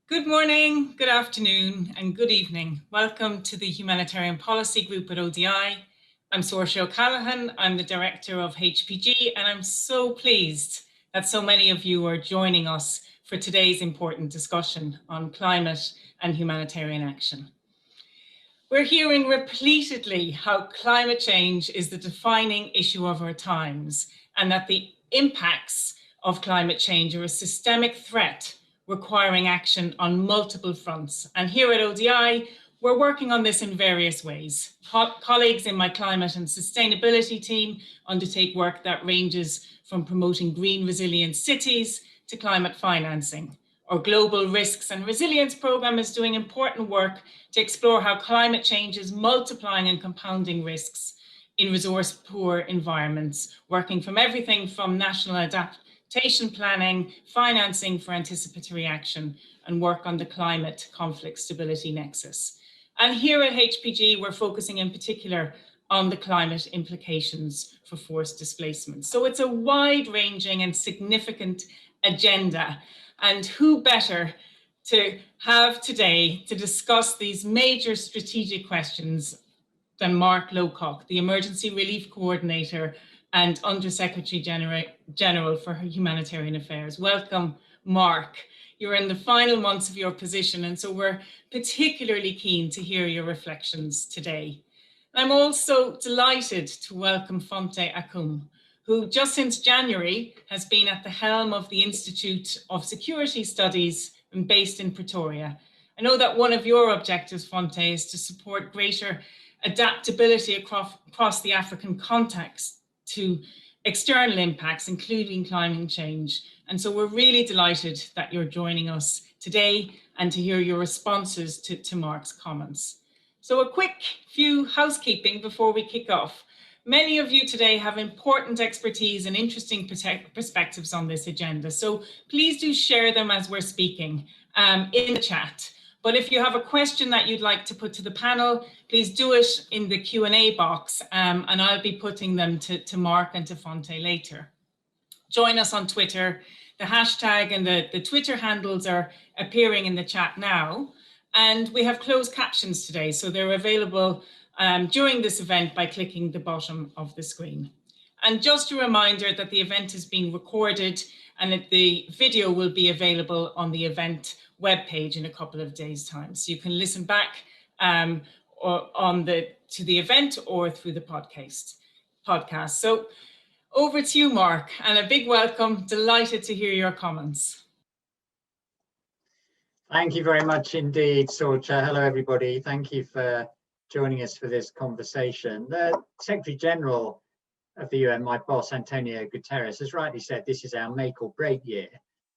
Good morning, good afternoon, and good evening. Welcome to the Humanitarian Policy Group at ODI. I'm Sorcha O'Callaghan, I'm the Director of HPG, and I'm so pleased that so many of you are joining us for today's important discussion on climate and humanitarian action. We're hearing repeatedly how climate change is the defining issue of our times, and that the impacts of climate change are a systemic threat requiring action on multiple fronts. And here at ODI, we're working on this in various ways. Colleagues in my climate and sustainability team undertake work that ranges from promoting green resilient cities to climate financing. Our Global Risks and Resilience Programme is doing important work to explore how climate change is multiplying and compounding risks in resource-poor environments, working from everything from national adaptation planning, financing for anticipatory action, and work on the climate conflict stability nexus. And here at HPG, we're focusing in particular on the climate implications for forced displacement. So it's a wide-ranging and significant agenda. And who better to have today to discuss these major strategic questions than Mark Lowcock, the Emergency Relief Coordinator and Undersecretary General for Humanitarian Affairs. Welcome, Mark. You're in the final months of your position, and so we're particularly keen to hear your reflections today. I'm also delighted to welcome Fonteh Akum, who just since January has been at the helm of the Institute of Security Studies and based in Pretoria. I know that one of your objectives, Fonteh, is to support greater adaptability across the African context to external impacts, including climate change. And so we're really delighted that you're joining us today and to hear your responses to Mark's comments. So a quick few housekeeping before we kick off. Many of you today have important expertise and interesting perspectives on this agenda. So please do share them as we're speaking in the chat. But if you have a question that you'd like to put to the panel, please do it in the Q&A box, and I'll be putting them to Mark and to Fonteh later. Join us on Twitter. The hashtag and the Twitter handles are appearing in the chat now. And we have closed captions today, so they're available during this event by clicking the bottom of the screen. And just a reminder that the event is being recorded and that the video will be available on the event webpage in a couple of days' time. So you can listen back to the event or through the podcast. So over to you, Mark, and a big welcome. Delighted to hear your comments. Thank you very much indeed, Sorcha. Hello, everybody. Thank you for joining us for this conversation. The Secretary General of the UN, my boss, Antonio Guterres, has rightly said this is our make or break year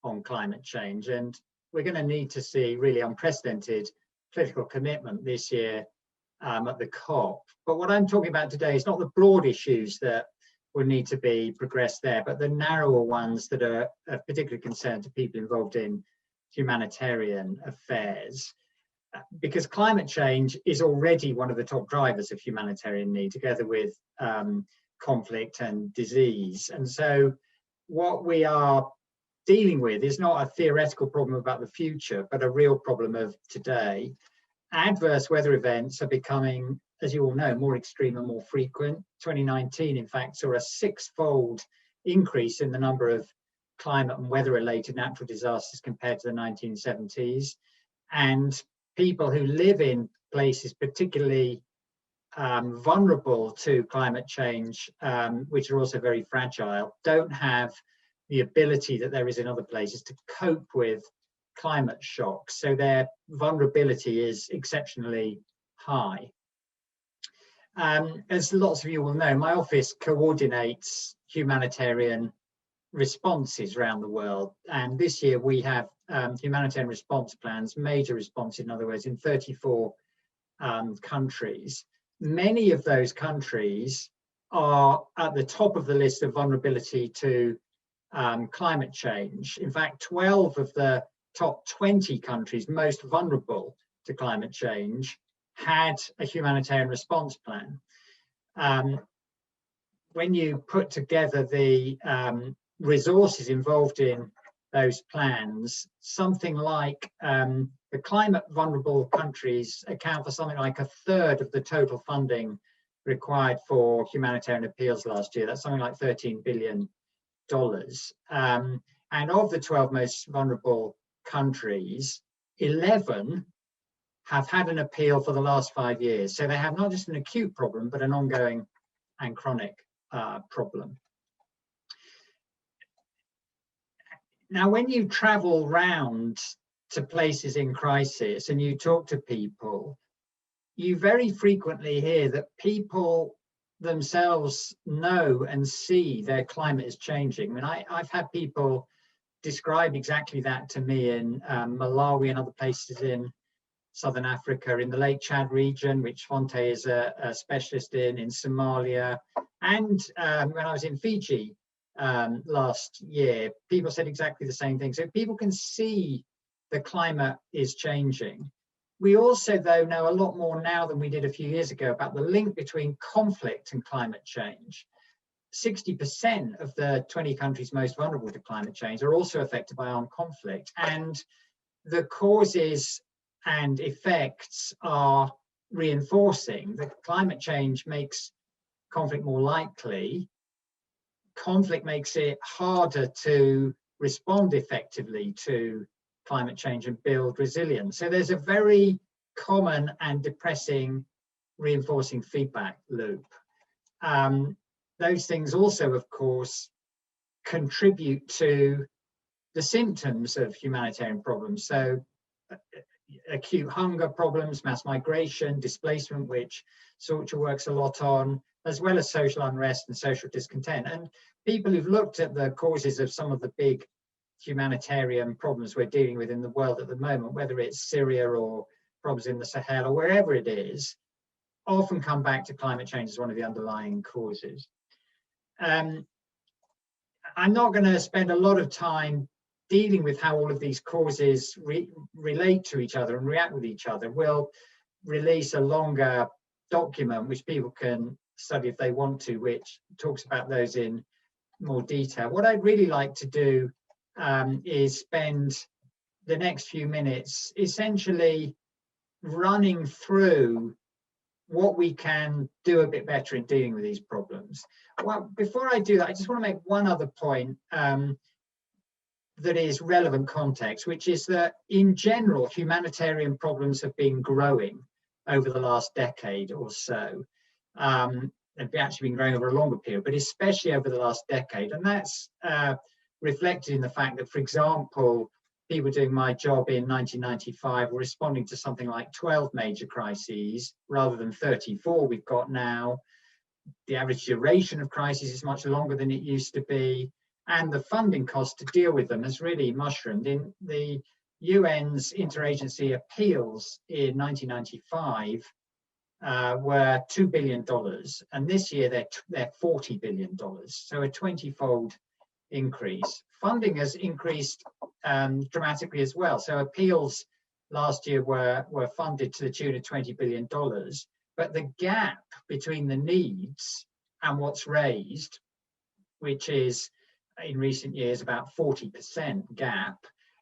on climate change. And we're going to need to see really unprecedented political commitment this year at the COP. But what I'm talking about today is not the broad issues that will need to be progressed there, but the narrower ones that are of particular concern to people involved in humanitarian affairs. Because climate change is already one of the top drivers of humanitarian need, together with conflict and disease. And so what we are dealing with is not a theoretical problem about the future, but a real problem of today. Adverse weather events are becoming, as you all know, more extreme and more frequent. 2019, in fact, saw a six-fold increase in the number of climate and weather-related natural disasters compared to the 1970s. And people who live in places particularly vulnerable to climate change, which are also very fragile, don't have the ability that there is in other places to cope with climate shocks. So their vulnerability is exceptionally high. As lots of you will know, my office coordinates humanitarian responses around the world. And this year we have humanitarian response plans, major responses, in other words, in 34 countries. Many of those countries are at the top of the list of vulnerability to climate change. In fact, 12 of the top 20 countries most vulnerable to climate change had a humanitarian response plan. When you put together the resources involved in those plans, something like the climate vulnerable countries account for something like 1/3 of the total funding required for humanitarian appeals last year. That's something like $13 billion. And of the 12 most vulnerable countries, 11 have had an appeal for the last 5 years. So they have not just an acute problem, but an ongoing and chronic problem. Now, when you travel round to places in crisis and you talk to people, you very frequently hear that people themselves know and see their climate is changing. I mean, I've had people describe exactly that to me in Malawi and other places in Southern Africa, in the Lake Chad region, which Fonteh is a specialist in Somalia. And when I was in Fiji last year, people said exactly the same thing. So people can see the climate is changing. We also, though, know a lot more now than we did a few years ago about the link between conflict and climate change. 60% of the 20 countries most vulnerable to climate change are also affected by armed conflict. And the causes and effects are reinforcing. The climate change makes conflict more likely. Conflict makes it harder to respond effectively to climate change and build resilience. So there's a very common and depressing reinforcing feedback loop. Those things also, of course, contribute to the symptoms of humanitarian problems. So acute hunger problems, mass migration, displacement, which Sorcha works a lot on, as well as social unrest and social discontent. And people who've looked at the causes of some of the big humanitarian problems we're dealing with in the world at the moment, whether it's Syria or problems in the Sahel or wherever it is, often come back to climate change as one of the underlying causes. I'm not going to spend a lot of time dealing with how all of these causes relate to each other and react with each other. We'll release a longer document which people can study if they want to, which talks about those in more detail. What I'd really like to do is spend the next few minutes essentially running through what we can do a bit better in dealing with these problems. Well, before I do that, I just want to make one other point that is relevant context, which is that in general, humanitarian problems have been growing over the last decade or so. They've actually been growing over a longer period, but especially over the last decade. And that's reflected in the fact that, for example, people doing my job in 1995 were responding to something like 12 major crises rather than 34 we've got now. The average duration of crises is much longer than it used to be. And the funding cost to deal with them has really mushroomed. In the UN's interagency appeals in 1995 were $2 billion. And this year they're $40 billion. So a 20-fold increase. Funding has increased dramatically as well. So appeals last year were funded to the tune of $20 billion. But the gap between the needs and what's raised, which is in recent years about 40% gap,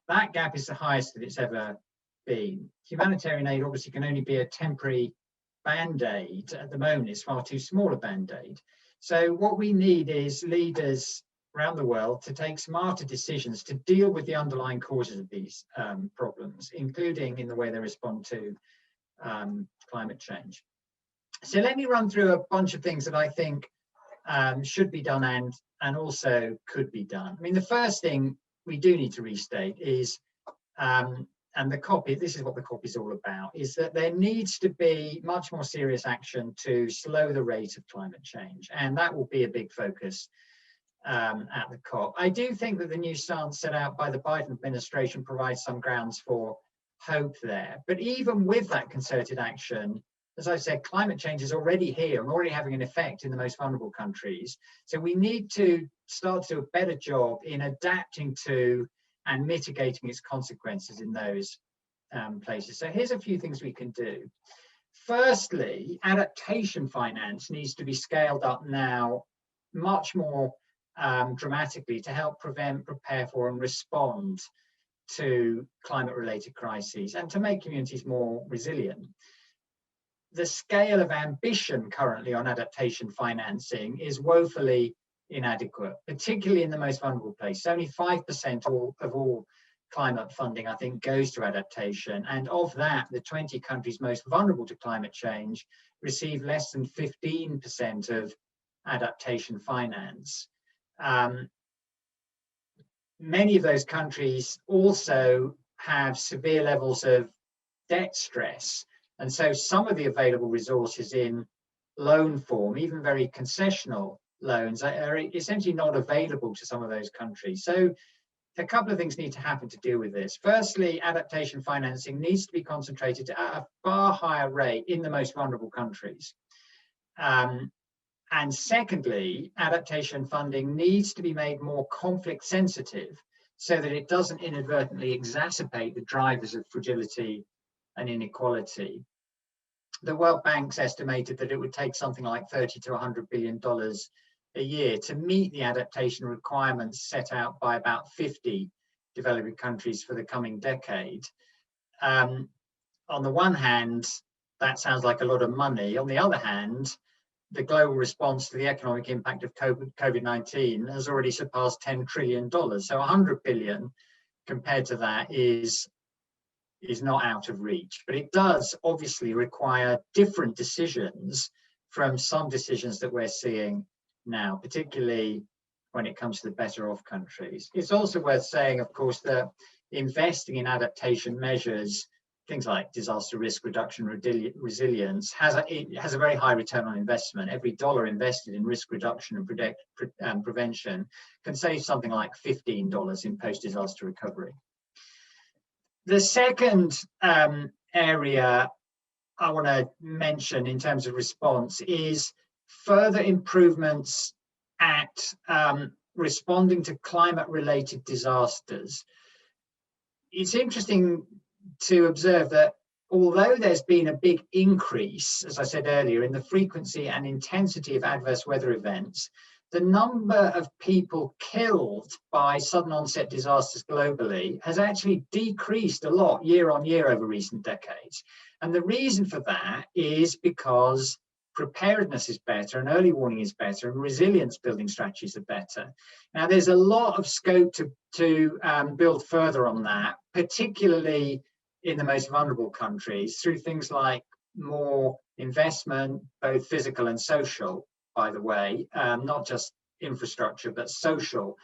that gap is the highest that it's ever been. Humanitarian aid obviously can only be a temporary band-aid. At the moment, it's far too small a band-aid. So what we need is leaders around the world to take smarter decisions to deal with the underlying causes of these problems, including in the way they respond to climate change. So let me run through a bunch of things that I think should be done and also could be done. I mean, the first thing we do need to restate is, and the copy, this is what the copy is all about, is that there needs to be much more serious action to slow the rate of climate change. And that will be a big focus at the COP. I do think that the new stance set out by the Biden administration provides some grounds for hope there. But even with that concerted action, as I said, climate change is already here and already having an effect in the most vulnerable countries. So we need to start to do a better job in adapting to and mitigating its consequences in those places. So here's a few things we can do. Firstly, adaptation finance needs to be scaled up now much more dramatically to help prevent, prepare for, and respond to climate-related crises and to make communities more resilient. The scale of ambition currently on adaptation financing is woefully inadequate, particularly in the most vulnerable places. Only 5% of all climate funding, I think, goes to adaptation. And of that, the 20 countries most vulnerable to climate change receive less than 15% of adaptation finance. Many of those countries also have severe levels of debt stress. And so some of the available resources in loan form, even very concessional loans, are essentially not available to some of those countries. So a couple of things need to happen to deal with this. Firstly, adaptation financing needs to be concentrated at a far higher rate in the most vulnerable countries. And secondly, adaptation funding needs to be made more conflict sensitive so that it doesn't inadvertently exacerbate the drivers of fragility and inequality. The World Bank's estimated that it would take something like $30 to $100 billion a year to meet the adaptation requirements set out by about 50 developing countries for the coming decade. On the one hand, that sounds like a lot of money. On the other hand, the global response to the economic impact of COVID-19 has already surpassed $10 trillion. So 100 billion compared to that is not out of reach. But it does obviously require different decisions from some decisions that we're seeing now, particularly when it comes to the better off countries. It's also worth saying, of course, that investing in adaptation measures, things like disaster risk reduction, resilience, has a very high return on investment. Every dollar invested in risk reduction and prevention can save something like $15 in post-disaster recovery. The second area I want to mention in terms of response is further improvements at responding to climate-related disasters. It's interesting to observe that although there's been a big increase, as I said earlier, in the frequency and intensity of adverse weather events, the number of people killed by sudden onset disasters globally has actually decreased a lot year on year over recent decades. And the reason for that is because preparedness is better and early warning is better and resilience building strategies are better. Now, there's a lot of scope to build further on that, particularly in the most vulnerable countries, through things like more investment, both physical and social, by the way, not just infrastructure, but social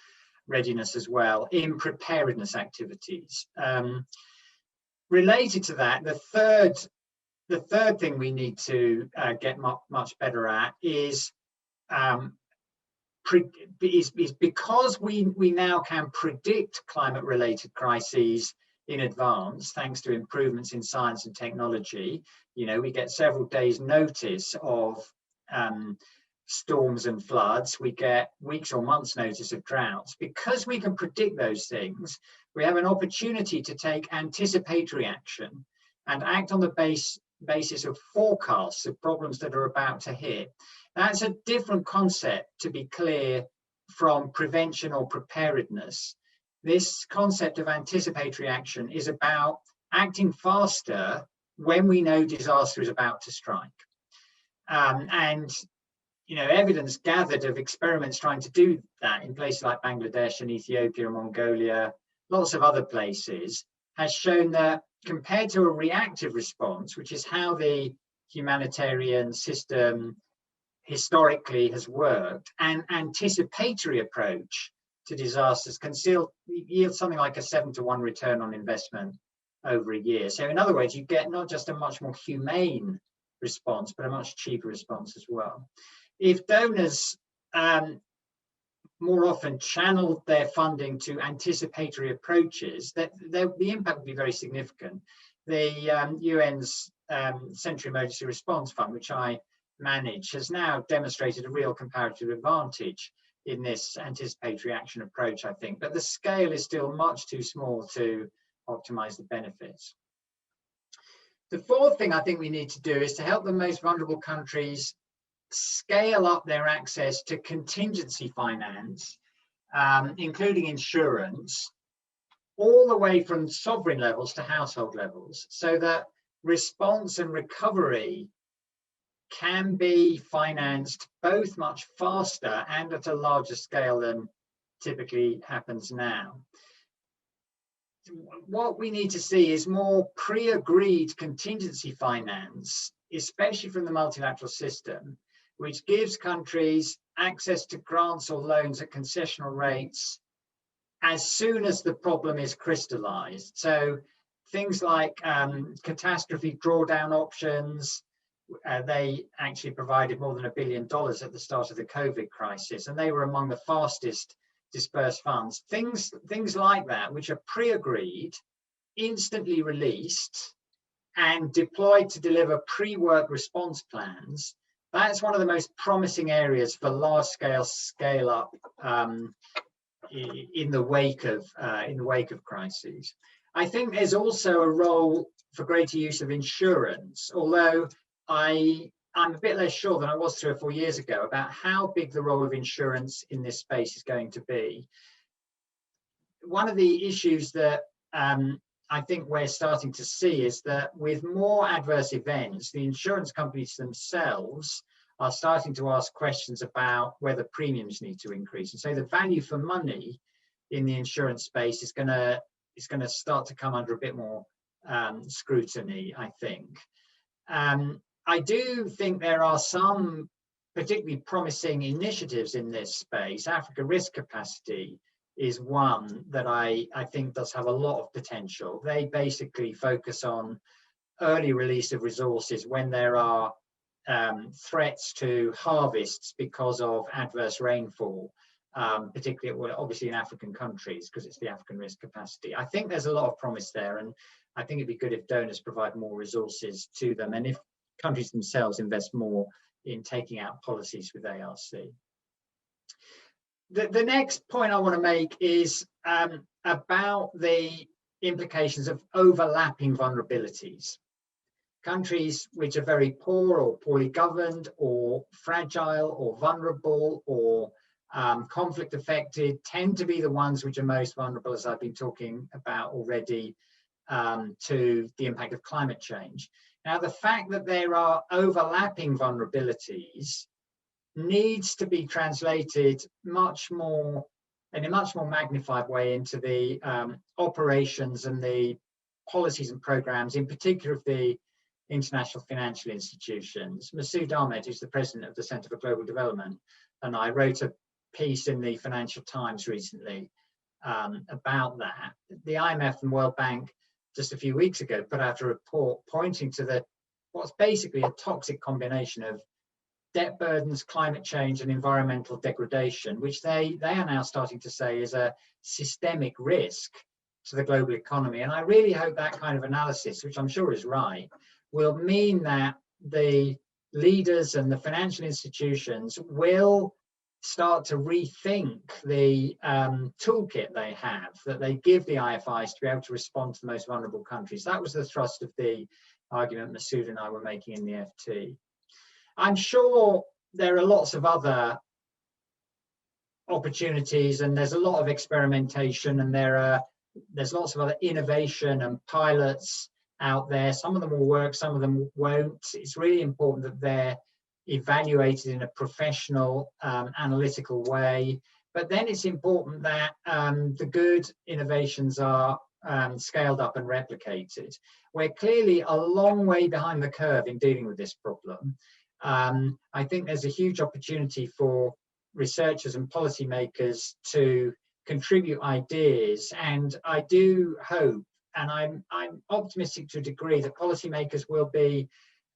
readiness as well, in preparedness activities. Related to that, the third thing we need to get much better at is because we now can predict climate-related crises in advance, thanks to improvements in science and technology. You know, we get several days' notice of storms and floods. We get weeks or months' notice of droughts. Because we can predict those things, we have an opportunity to take anticipatory action and act on the basis of forecasts of problems that are about to hit. That's a different concept, to be clear, from prevention or preparedness. This concept of anticipatory action is about acting faster when we know disaster is about to strike. And you know, evidence gathered of experiments trying to do that in places like Bangladesh and Ethiopia and Mongolia, lots of other places, has shown that compared to a reactive response, which is how the humanitarian system historically has worked, an anticipatory approach to disasters can still yield something like a 7-to-1 return on investment over a year. So in other words, you get not just a much more humane response, but a much cheaper response as well. If donors more often channeled their funding to anticipatory approaches, the impact would be very significant. The UN's Central Emergency Response Fund, which I manage, has now demonstrated a real comparative advantage in this anticipatory action approach, I think, but the scale is still much too small to optimize the benefits. The fourth thing I think we need to do is to help the most vulnerable countries scale up their access to contingency finance including insurance, all the way from sovereign levels to household levels, so that response and recovery can be financed both much faster and at a larger scale than typically happens now. What we need to see is more pre-agreed contingency finance, especially from the multilateral system, which gives countries access to grants or loans at concessional rates as soon as the problem is crystallized. So things like catastrophe drawdown options, they actually provided more than $1 billion at the start of the COVID crisis, and they were among the fastest dispersed funds. Things like that, which are pre-agreed, instantly released, and deployed to deliver pre-work response plans. That's one of the most promising areas for large-scale scale-up in the wake of crises. I think there's also a role for greater use of insurance, although I'm a bit less sure than I was 3 or 4 years ago about how big the role of insurance in this space is going to be. One of the issues that I think we're starting to see is that with more adverse events, the insurance companies themselves are starting to ask questions about whether premiums need to increase. And so the value for money in the insurance space is going to start to come under a bit more scrutiny, I think. I do think there are some particularly promising initiatives in this space. Africa Risk Capacity is one that I think does have a lot of potential. They basically focus on early release of resources when there are threats to harvests because of adverse rainfall, particularly, obviously in African countries, because it's the African Risk Capacity. I think there's a lot of promise there, and I think it'd be good if donors provide more resources to them, and if countries themselves invest more in taking out policies with ARC. The next point I want to make is about the implications of overlapping vulnerabilities. Countries which are very poor or poorly governed or fragile or vulnerable or conflict affected tend to be the ones which are most vulnerable, as I've been talking about already, to the impact of climate change. Now, the fact that there are overlapping vulnerabilities needs to be translated in a much more magnified way into the operations and the policies and programs, in particular of the international financial institutions. Masood Ahmed, who's the president of the Centre for Global Development, and I wrote a piece in the Financial Times recently about that. The IMF and World Bank just a few weeks ago put out a report pointing to what's basically a toxic combination of debt burdens, climate change, and environmental degradation, which they are now starting to say is a systemic risk to the global economy. And I really hope that kind of analysis, which I'm sure is right, will mean that the leaders and the financial institutions will start to rethink the toolkit they have, that they give the IFIs to be able to respond to the most vulnerable countries. That was the thrust of the argument Masood and I were making in the FT. I'm sure there are lots of other opportunities, and there's a lot of experimentation, and there's lots of other innovation and pilots out there. Some of them will work, some of them won't. It's really important that they're evaluated in a professional, analytical way. But then it's important that the good innovations are scaled up and replicated. We're clearly a long way behind the curve in dealing with this problem. I think there's a huge opportunity for researchers and policymakers to contribute ideas, and I do hope, and I'm optimistic to a degree, that policymakers will be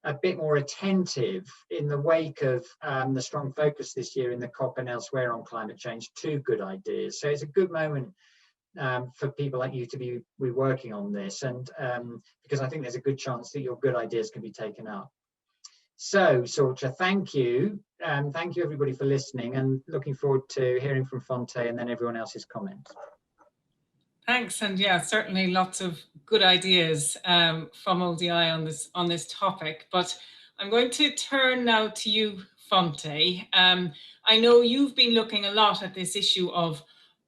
a bit more attentive in the wake of the strong focus this year in the COP and elsewhere on climate change to good ideas. So it's a good moment for people like you to be working on this, and because I think there's a good chance that your good ideas can be taken up. So, Sorcha, thank you. Thank you, everybody, for listening, and looking forward to hearing from Fonteh and then everyone else's comments. Thanks, and yeah, certainly lots of good ideas from ODI on this topic. But I'm going to turn now to you, Fonteh. I know you've been looking a lot at this issue of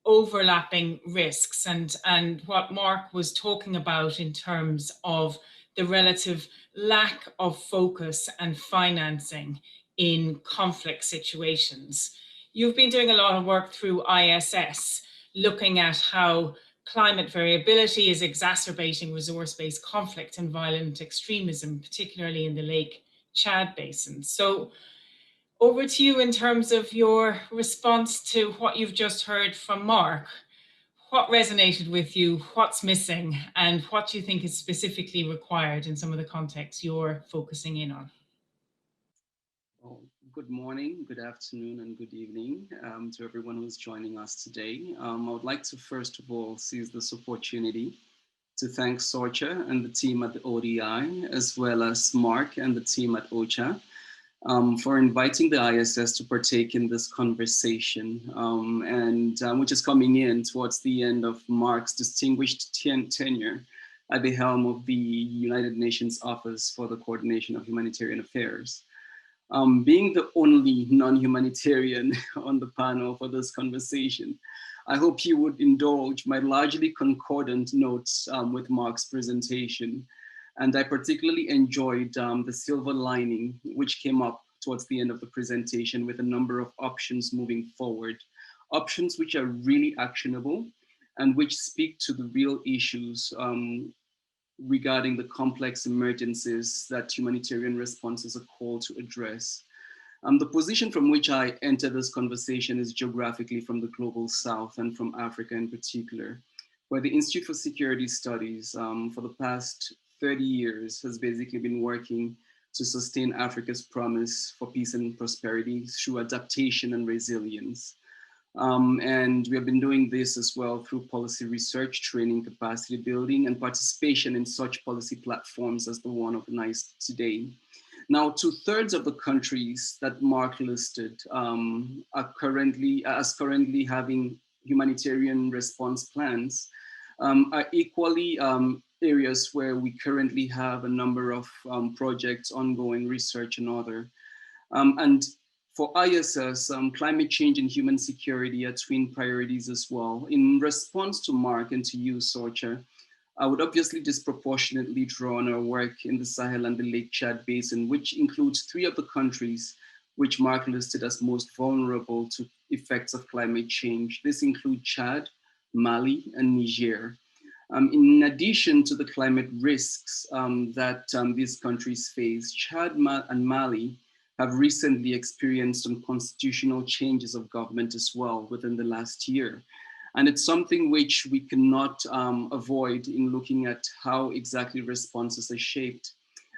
overlapping risks and what Mark was talking about in terms of the relative lack of focus and financing in conflict situations. You've been doing a lot of work through ISS, looking at how climate variability is exacerbating resource-based conflict and violent extremism, particularly in the Lake Chad Basin. So over to you in terms of your response to what you've just heard from Mark. What resonated with you, what's missing, and what do you think is specifically required in some of the contexts you're focusing in on? Well, good morning, good afternoon, and good evening to everyone who's joining us today. I would like to first of all seize this opportunity to thank Sorcha and the team at the ODI, as well as Mark and the team at OCHA, for inviting the ISS to partake in this conversation, which is coming in towards the end of Mark's distinguished tenure at the helm of the United Nations Office for the Coordination of Humanitarian Affairs. Being the only non-humanitarian on the panel for this conversation, I hope you would indulge my largely concordant notes with Mark's presentation. And I particularly enjoyed the silver lining, which came up towards the end of the presentation with a number of options moving forward, options which are really actionable and which speak to the real issues regarding the complex emergencies that humanitarian responses are called to address. The position from which I enter this conversation is geographically from the global south and from Africa in particular, where the Institute for Security Studies for the past 30 years has basically been working to sustain Africa's promise for peace and prosperity through adaptation and resilience. And we have been doing this as well through policy research, training, capacity building, and participation in such policy platforms as the one organized today. Now, 2/3 of the countries that Mark listed are currently having humanitarian response plans, are equally areas where we currently have a number of projects ongoing, research and other. And for ISS, climate change and human security are twin priorities as well. In response to Mark and to you, Sorcha, I would obviously disproportionately draw on our work in the Sahel and the Lake Chad Basin, which includes 3 of the countries which Mark listed as most vulnerable to effects of climate change. This includes Chad, Mali, and Niger. In addition to the climate risks that these countries face, Chad and Mali have recently experienced some constitutional changes of government as well within the last year. And it's something which we cannot avoid in looking at how exactly responses are shaped.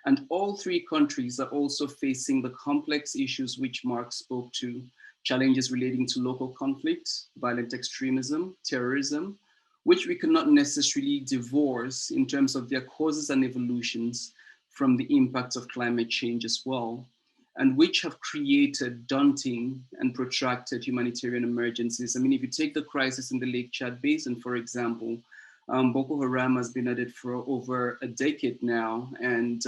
And all 3 countries are also facing the complex issues which Mark spoke to, challenges relating to local conflicts, violent extremism, terrorism, which we cannot necessarily divorce in terms of their causes and evolutions from the impacts of climate change as well, and which have created daunting and protracted humanitarian emergencies. I mean, if you take the crisis in the Lake Chad Basin, for example, Boko Haram has been at it for over a decade now and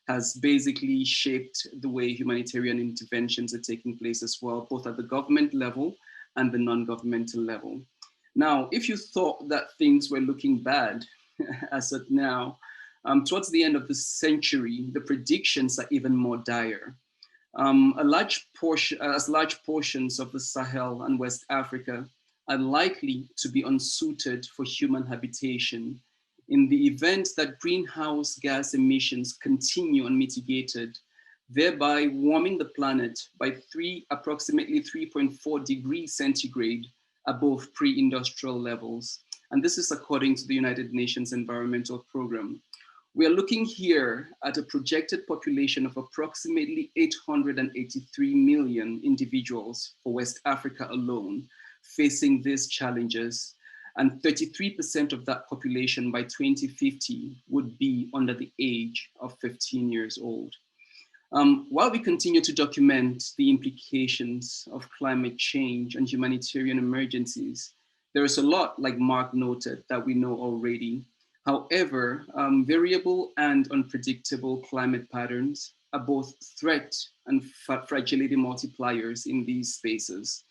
has basically shaped the way humanitarian interventions are taking place as well, both at the government level and the non-governmental level. Now, if you thought that things were looking bad as of now, towards the end of the century, the predictions are even more dire. Large portions of the Sahel and West Africa are likely to be unsuited for human habitation in the event that greenhouse gas emissions continue unmitigated, thereby warming the planet by approximately 3.4 degrees centigrade above pre-industrial levels. And this is according to the United Nations Environmental Programme. We are looking here at a projected population of approximately 883 million individuals for West Africa alone facing these challenges, and 33% of that population by 2050 would be under the age of 15 years old. While we continue to document the implications of climate change and humanitarian emergencies, there is a lot, like Mark noted, that we know already. However, variable and unpredictable climate patterns are both threat and fragility multipliers in these spaces.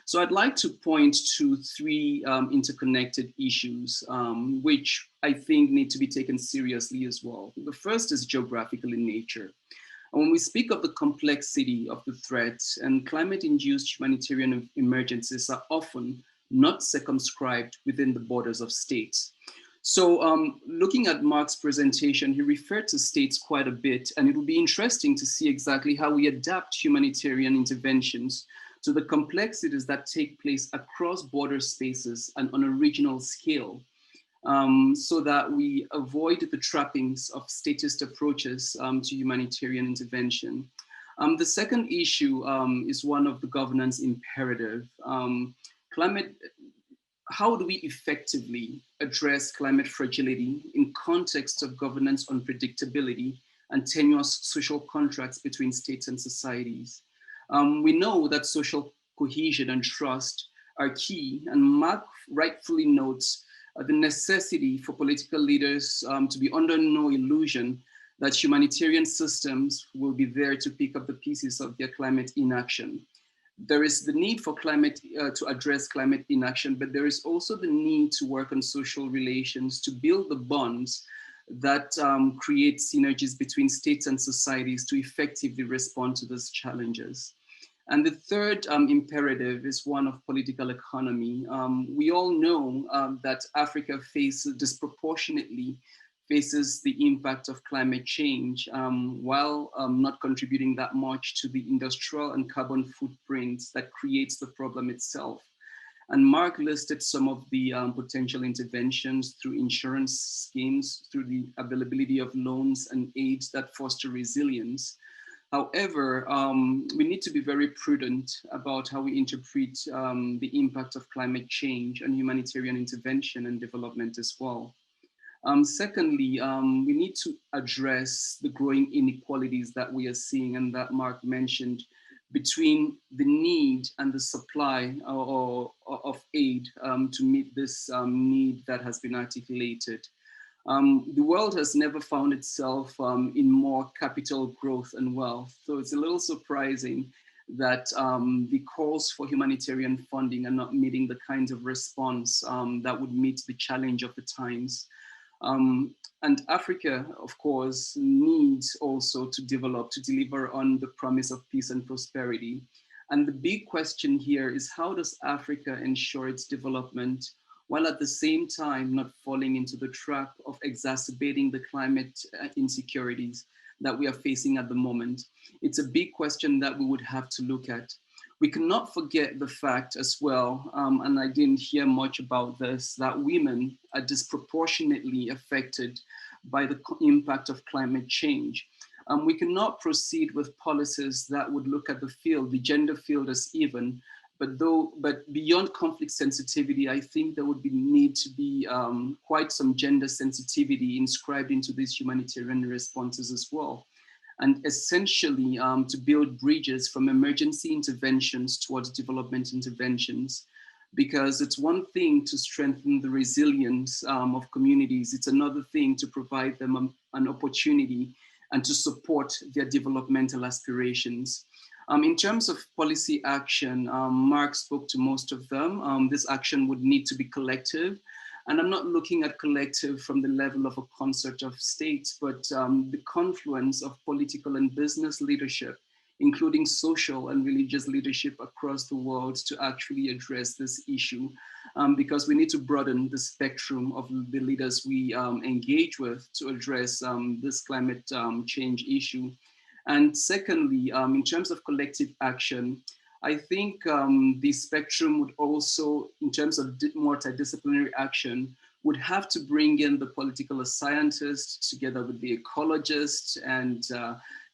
So I'd like to point to three interconnected issues, which I think need to be taken seriously as well. The first is geographical in nature. And when we speak of the complexity of the threats, and climate-induced humanitarian emergencies are often not circumscribed within the borders of states. So looking at Mark's presentation, he referred to states quite a bit, and it will be interesting to see exactly how we adapt humanitarian interventions to the complexities that take place across border spaces and on a regional scale, so that we avoid the trappings of statist approaches to humanitarian intervention. The second issue is one of the governance imperative. How do we effectively address climate fragility in context of governance unpredictability and tenuous social contracts between states and societies? We know that social cohesion and trust are key, and Mark rightfully notes the necessity for political leaders to be under no illusion that humanitarian systems will be there to pick up the pieces of their climate inaction. There is the need for to address climate inaction, but there is also the need to work on social relations to build the bonds that create synergies between states and societies to effectively respond to those challenges. And the third imperative is one of political economy. We all know that Africa disproportionately faces the impact of climate change while not contributing that much to the industrial and carbon footprints that creates the problem itself. And Mark listed some of the potential interventions through insurance schemes, through the availability of loans and aids that foster resilience. However, we need to be very prudent about how we interpret the impact of climate change on humanitarian intervention and development as well. Secondly, we need to address the growing inequalities that we are seeing and that Mark mentioned between the need and the supply of aid to meet this need that has been articulated. The world has never found itself in more capital growth and wealth. So it's a little surprising that the calls for humanitarian funding are not meeting the kinds of response that would meet the challenge of the times. And Africa, of course, needs also to develop, to deliver on the promise of peace and prosperity. And the big question here is, how does Africa ensure its development while at the same time not falling into the trap of exacerbating the climate insecurities that we are facing at the moment? It's a big question that we would have to look at. We cannot forget the fact as well, and I didn't hear much about this, that women are disproportionately affected by the impact of climate change. We cannot proceed with policies that would look at the field, the gender field as even, but beyond conflict sensitivity, I think there would need to be quite some gender sensitivity inscribed into these humanitarian responses as well. And essentially to build bridges from emergency interventions towards development interventions, because it's one thing to strengthen the resilience of communities. It's another thing to provide them an opportunity and to support their developmental aspirations. In terms of policy action, Mark spoke to most of them. This action would need to be collective. And I'm not looking at collective from the level of a concert of states, but the confluence of political and business leadership, including social and religious leadership across the world to actually address this issue, because we need to broaden the spectrum of the leaders we engage with to address this climate change issue. And secondly, in terms of collective action, I think the spectrum would also, in terms of multidisciplinary action, would have to bring in the political scientists together with the ecologists and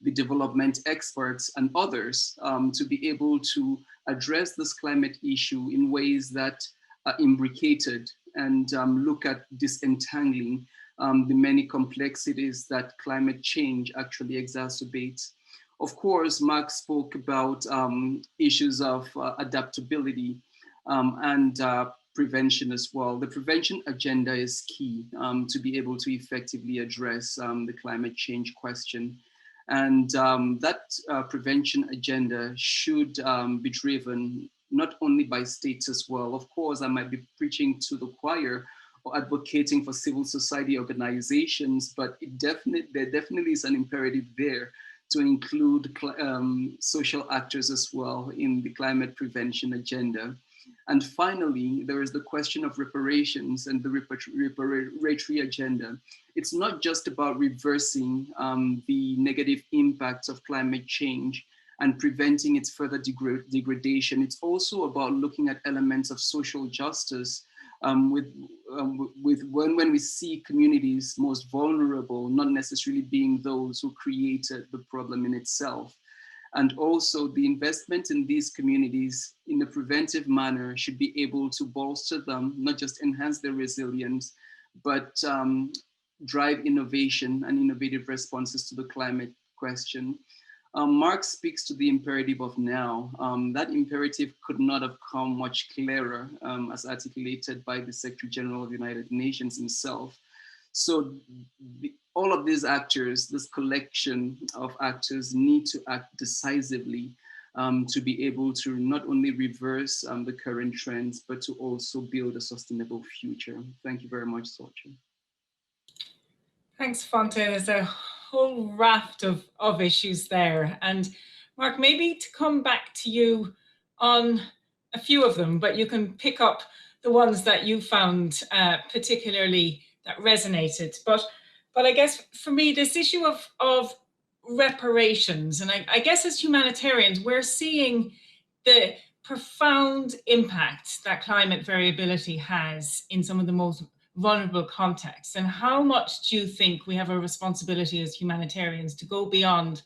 the development experts and others to be able to address this climate issue in ways that are imbricated and look at disentangling the many complexities that climate change actually exacerbates. Of course, Mark spoke about issues of adaptability and prevention as well. The prevention agenda is key to be able to effectively address the climate change question. And that prevention agenda should be driven not only by states as well. Of course, I might be preaching to the choir or advocating for civil society organizations, but there definitely is an imperative there to include social actors as well in the climate prevention agenda. And finally, there is the question of reparations and the reparatory agenda. It's not just about reversing the negative impacts of climate change and preventing its further degradation. It's also about looking at elements of social justice when we see communities most vulnerable, not necessarily being those who created the problem in itself. And also the investment in these communities in a preventive manner should be able to bolster them, not just enhance their resilience, but drive innovation and innovative responses to the climate question. Marx speaks to the imperative of now. That imperative could not have come much clearer as articulated by the Secretary General of the United Nations himself. So all of these actors, this collection of actors need to act decisively to be able to not only reverse the current trends, but to also build a sustainable future. Thank you very much, Sorcha. Thanks, Fonteh. There's a whole raft of issues there. And Mark, maybe to come back to you on a few of them, but you can pick up the ones that you found particularly that resonated. But I guess for me, this issue of reparations, and I guess as humanitarians, we're seeing the profound impact that climate variability has in some of the most vulnerable contexts. And how much do you think we have a responsibility as humanitarians to go beyond,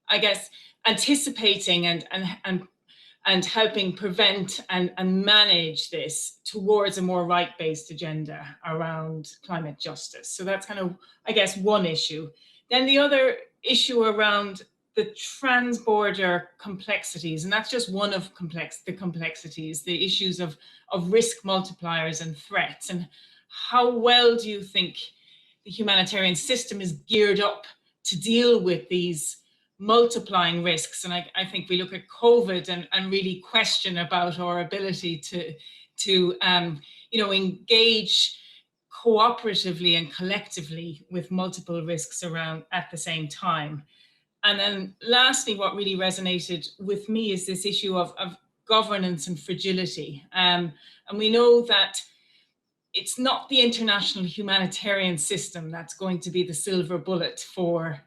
I guess, anticipating and helping prevent and manage this towards a more right-based agenda around climate justice? So that's kind of, I guess, one issue. Then the other issue around the transborder complexities, and that's just one of the complexities, the issues of risk multipliers and threats. And how well do you think the humanitarian system is geared up to deal with these multiplying risks? And I think we look at COVID and really question about our ability to engage cooperatively and collectively with multiple risks around at the same time. And then lastly, what really resonated with me is this issue of governance and fragility. And we know that it's not the international humanitarian system that's going to be the silver bullet for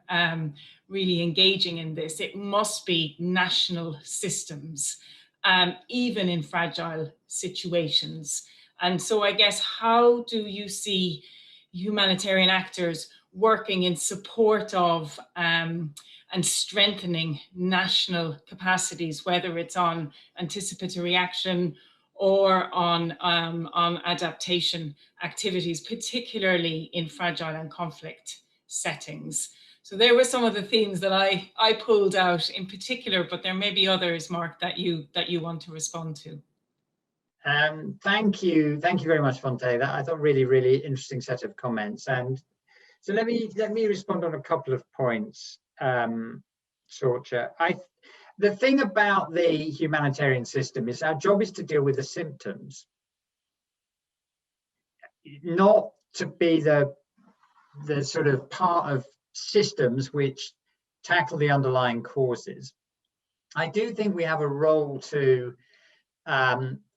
really engaging in this. It must be national systems, even in fragile situations. And so I guess, how do you see humanitarian actors working in support of and strengthening national capacities, whether it's on anticipatory action or on adaptation activities, particularly in fragile and conflict settings? So there were some of the themes that I pulled out in particular, but there may be others, Mark, that you want to respond to. Thank you very much, Fonteh. That I thought really interesting set of comments. And so let me respond on a couple of points, Sorcha. The thing about the humanitarian system is our job is to deal with the symptoms, not to be the sort of part of systems which tackle the underlying causes. I do think we have a role to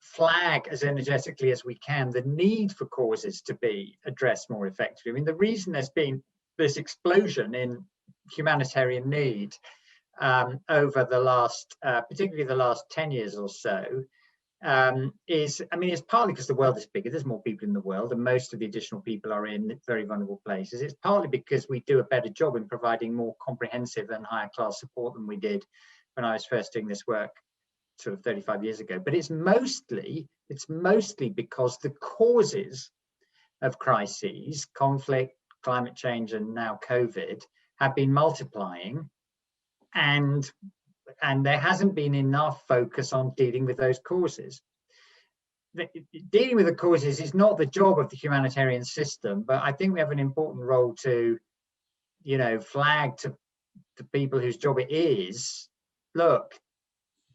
flag as energetically as we can the need for causes to be addressed more effectively. I mean, the reason there's been this explosion in humanitarian need over the last, particularly the last 10 years or so, it's partly because the world is bigger, there's more people in the world, and most of the additional people are in very vulnerable places. It's partly because we do a better job in providing more comprehensive and higher class support than we did when I was first doing this work sort of 35 years ago. But it's mostly because the causes of crises, conflict, climate change, and now COVID, have been multiplying, and there hasn't been enough focus on dealing with those causes. Dealing with the causes is not the job of the humanitarian system, but I think we have an important role to, flag to the people whose job it is, look,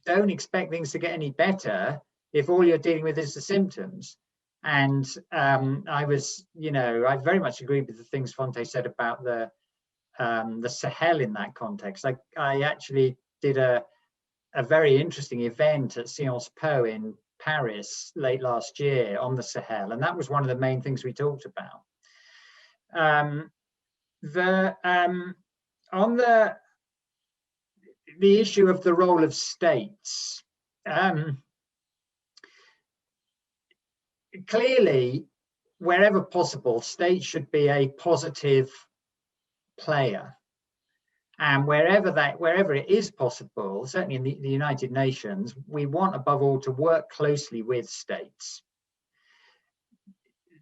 don't expect things to get any better if all you're dealing with is the symptoms. And I very much agree with the things Fonteh said about the Sahel in that context. I actually did a very interesting event at Sciences Po in Paris late last year on the Sahel, and that was one of the main things we talked about. On the issue of the role of states, clearly, wherever possible, states should be a positive player. And wherever it is possible, certainly in the United Nations, we want above all to work closely with states.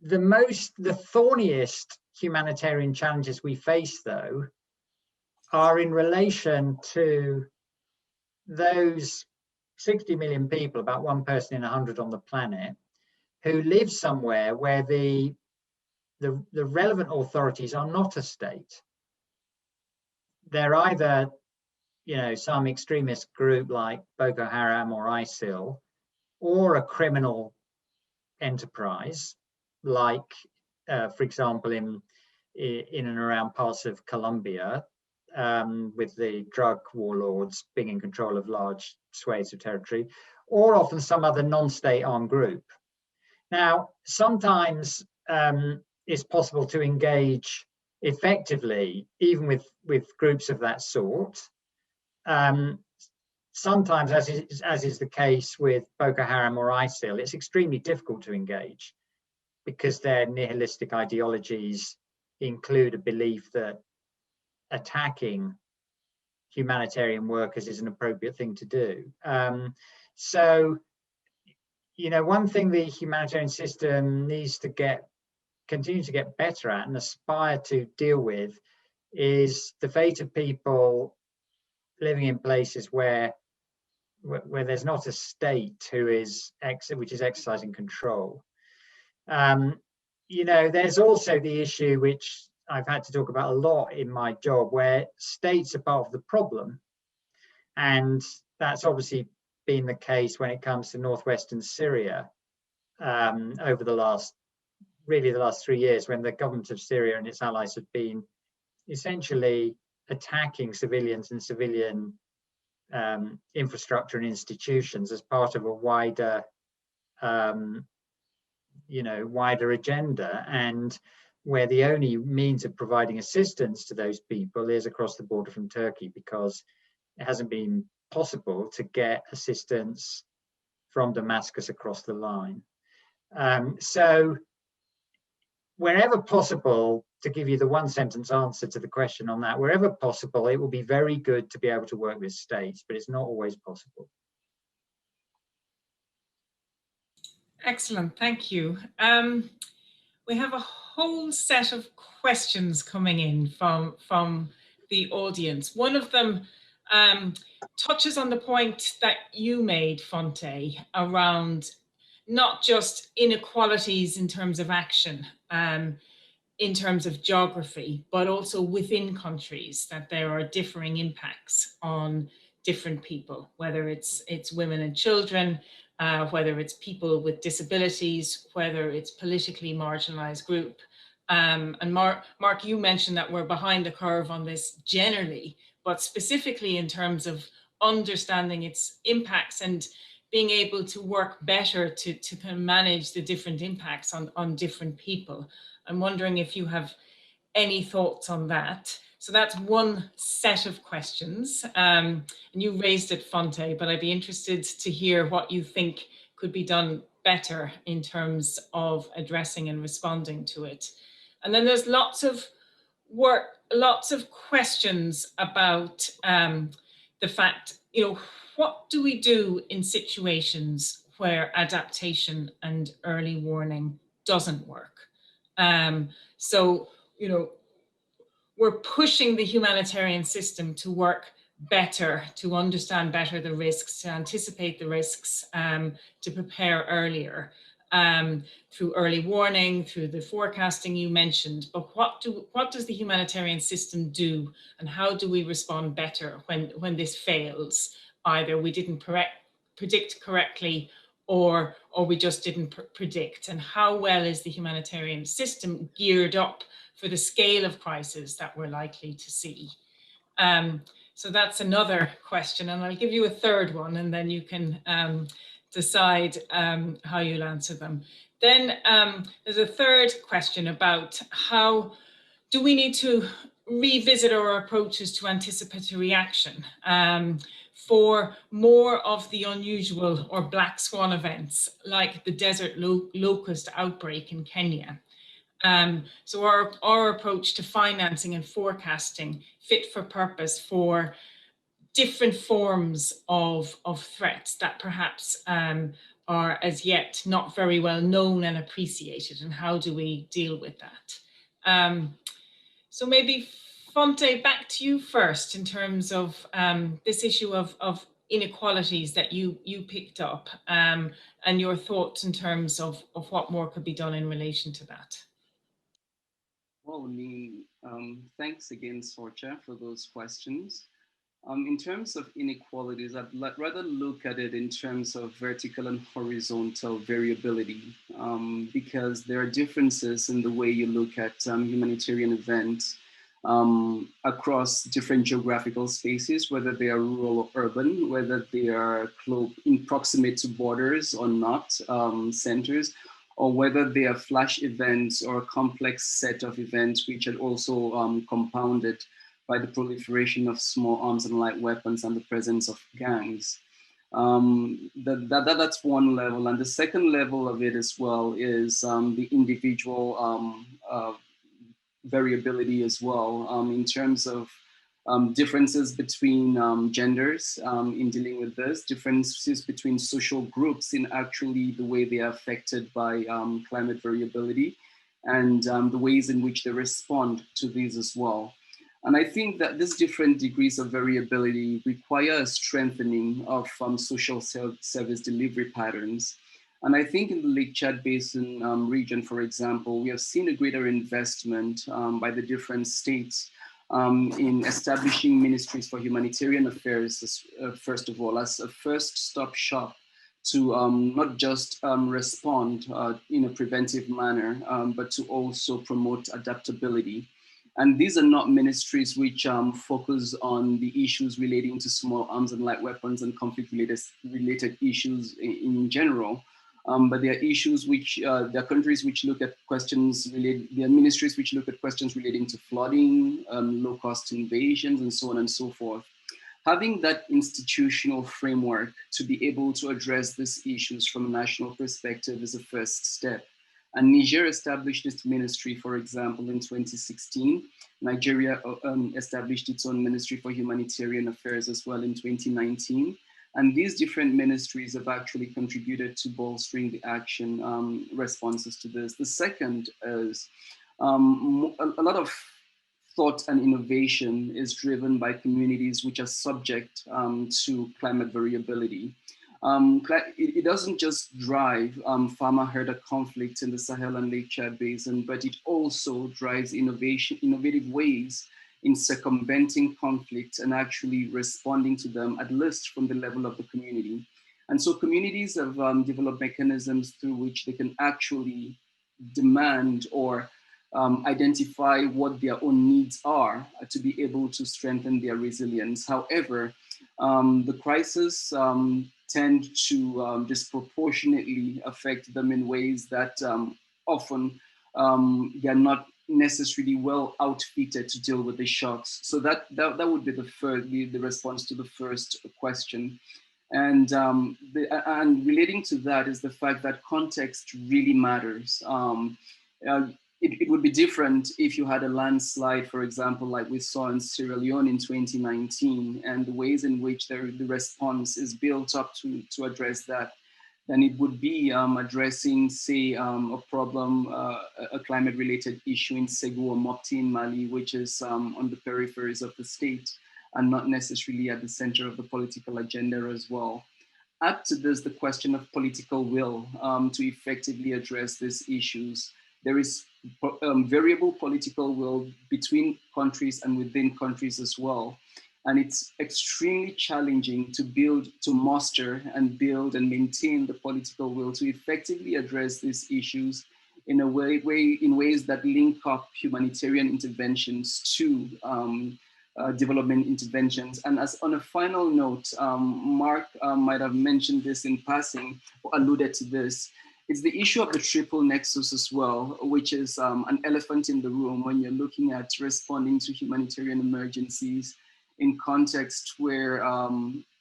The thorniest humanitarian challenges we face, though, are in relation to those 60 million people, about 1 person in 100 on the planet, who live somewhere where the relevant authorities are not a state. They're either, some extremist group like Boko Haram or ISIL, or a criminal enterprise, like, for example, in and around parts of Colombia, with the drug warlords being in control of large swathes of territory, or often some other non-state armed group. Now, sometimes it's possible to engage effectively, even with groups of that sort. Sometimes, as is the case with Boko Haram or ISIL, it's extremely difficult to engage because their nihilistic ideologies include a belief that attacking humanitarian workers is an appropriate thing to do. So, one thing the humanitarian system needs to continue to get better at and aspire to deal with is the fate of people living in places where there's not a state which is exercising control. There's also the issue, which I've had to talk about a lot in my job, where states are part of the problem. And that's obviously been the case when it comes to northwestern Syria over the last 3 years, when the government of Syria and its allies have been essentially attacking civilians and civilian infrastructure and institutions as part of a wider agenda, and where the only means of providing assistance to those people is across the border from Turkey, because it hasn't been possible to get assistance from Damascus across the line. So wherever possible, to give you the one sentence answer to the question on that, wherever possible, it will be very good to be able to work with states, but it's not always possible. Excellent, thank you. We have a whole set of questions coming in from the audience. One of them touches on the point that you made, Fonteh, around not just inequalities in terms of action, in terms of geography, but also within countries, that there are differing impacts on different people, whether it's women and children, whether it's people with disabilities, whether it's politically marginalized group. And Mark, you mentioned that we're behind the curve on this generally, but specifically in terms of understanding its impacts and being able to work better to kind of manage the different impacts on different people. I'm wondering if you have any thoughts on that. So that's one set of questions. And you raised it, Fonteh, but I'd be interested to hear what you think could be done better in terms of addressing and responding to it. And then there's lots of questions about the fact, what do we do in situations where adaptation and early warning doesn't work? So, we're pushing the humanitarian system to work better, to understand better the risks, to anticipate the risks, to prepare earlier, through early warning, through the forecasting you mentioned. But what does the humanitarian system do, and how do we respond better when this fails? either we didn't predict correctly, or we just didn't predict, and how well is the humanitarian system geared up for the scale of crisis that we're likely to see? So that's another question, and I'll give you a third one, and then you can decide how you'll answer them. Then there's a third question about how do we need to revisit our approaches to anticipatory action for more of the unusual or black swan events, like the desert locust outbreak in Kenya. So our approach to financing and forecasting fit for purpose for different forms of threats that perhaps are as yet not very well known and appreciated, and how do we deal with that? So maybe Fonteh, back to you first in terms of this issue of inequalities that you picked up, and your thoughts in terms of what more could be done in relation to that. Well, thanks again, Sorcha, for those questions. In terms of inequalities, I'd rather look at it in terms of vertical and horizontal variability, because there are differences in the way you look at humanitarian events across different geographical spaces, whether they are rural or urban, whether they are proximate to borders or not, centers, or whether they are flash events or a complex set of events which are also compounded by the proliferation of small arms and light weapons and the presence of gangs. That's one level. And the second level of it as well is the individual variability as well, in terms of differences between genders in dealing with this, differences between social groups in actually the way they are affected by climate variability, and the ways in which they respond to these as well. And I think that these different degrees of variability require a strengthening of social service delivery patterns. And I think in the Lake Chad Basin region, for example, we have seen a greater investment by the different states in establishing ministries for humanitarian affairs, first of all, as a first-stop shop to not just respond in a preventive manner, but to also promote adaptability. And these are not ministries which focus on the issues relating to small arms and light weapons and conflict-related issues in general. But there are issues which, there are countries which look at questions there are ministries which look at questions relating to flooding, low-cost invasions, and so on and so forth. Having that institutional framework to be able to address these issues from a national perspective is a first step. And Niger established its ministry, for example, in 2016. Nigeria established its own Ministry for Humanitarian Affairs as well in 2019. And these different ministries have actually contributed to bolstering the action responses to this. The second is a lot of thought and innovation is driven by communities which are subject to climate variability. It doesn't just drive farmer-herder conflicts in the Sahel and Lake Chad Basin, but it also drives innovative ways in circumventing conflicts and actually responding to them, at least from the level of the community. And so communities have developed mechanisms through which they can actually demand or identify what their own needs are to be able to strengthen their resilience. However, the crisis tend to disproportionately affect them in ways that often they're not necessarily well outfitted to deal with the shocks. So that would be the response to the first question. And relating to that is the fact that context really matters. It would be different if you had a landslide, for example, like we saw in Sierra Leone in 2019, and the ways in which the response is built up to address that, then it would be addressing, say, a problem, a climate-related issue in Ségou or Mopti in Mali, which is on the peripheries of the state and not necessarily at the center of the political agenda as well. Add to this the question of political will to effectively address these issues. There is variable political will between countries and within countries as well. And it's extremely challenging to muster and build and maintain the political will to effectively address these issues in ways that link up humanitarian interventions to development interventions. And as on a final note, Mark might have mentioned this in passing or alluded to this. It's the issue of the triple nexus as well, which is an elephant in the room when you're looking at responding to humanitarian emergencies in context where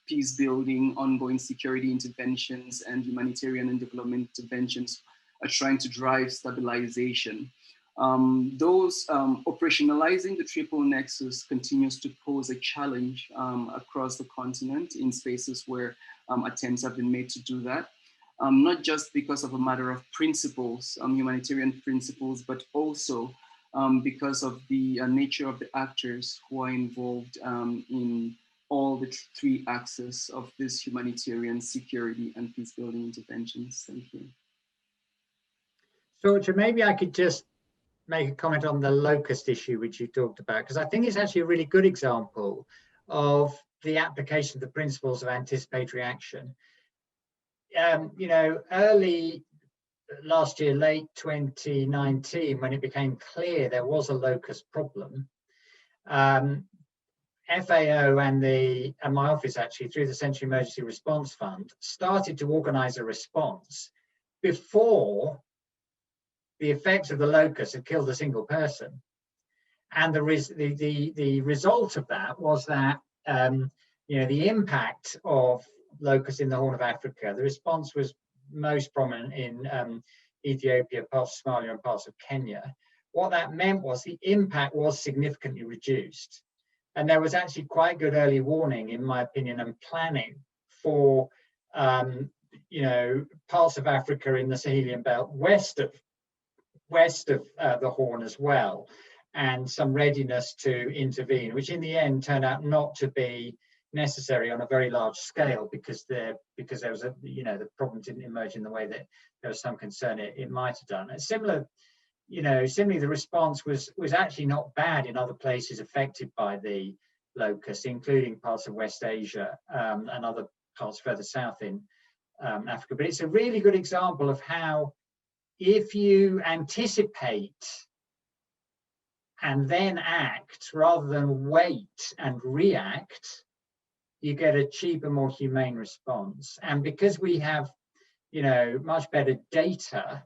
peace building, ongoing security interventions, and humanitarian and development interventions are trying to drive stabilization. Operationalizing the triple nexus continues to pose a challenge across the continent in spaces where attempts have been made to do that. Not just because of a matter of principles, humanitarian principles, but also because of the nature of the actors who are involved in all the three axes of this humanitarian, security, and peace building interventions. Thank you. Sorcha, maybe I could just make a comment on the locust issue, which you talked about, because I think it's actually a really good example of the application of the principles of anticipatory action. You know, early last year, late 2019, when it became clear there was a locust problem, FAO and my office actually, through the Central Emergency Response Fund, started to organize a response before the effects of the locust had killed a single person. And the result of that was that you know, the impact of locusts in the Horn of Africa, the response was most prominent in Ethiopia, parts of Somalia, and parts of Kenya. What that meant was the impact was significantly reduced. And there was actually quite good early warning, in my opinion, and planning for you know, parts of Africa in the Sahelian belt west of the Horn as well, and some readiness to intervene, which in the end turned out not to be necessary on a very large scale because there was a, you know, the problem didn't emerge in the way that there was some concern it might have done. And similarly, the response was actually not bad in other places affected by the locust, including parts of West Asia and other parts further south in Africa. But it's a really good example of how, if you anticipate and then act rather than wait and react, you get a cheaper, more humane response. And because we have, you know, much better data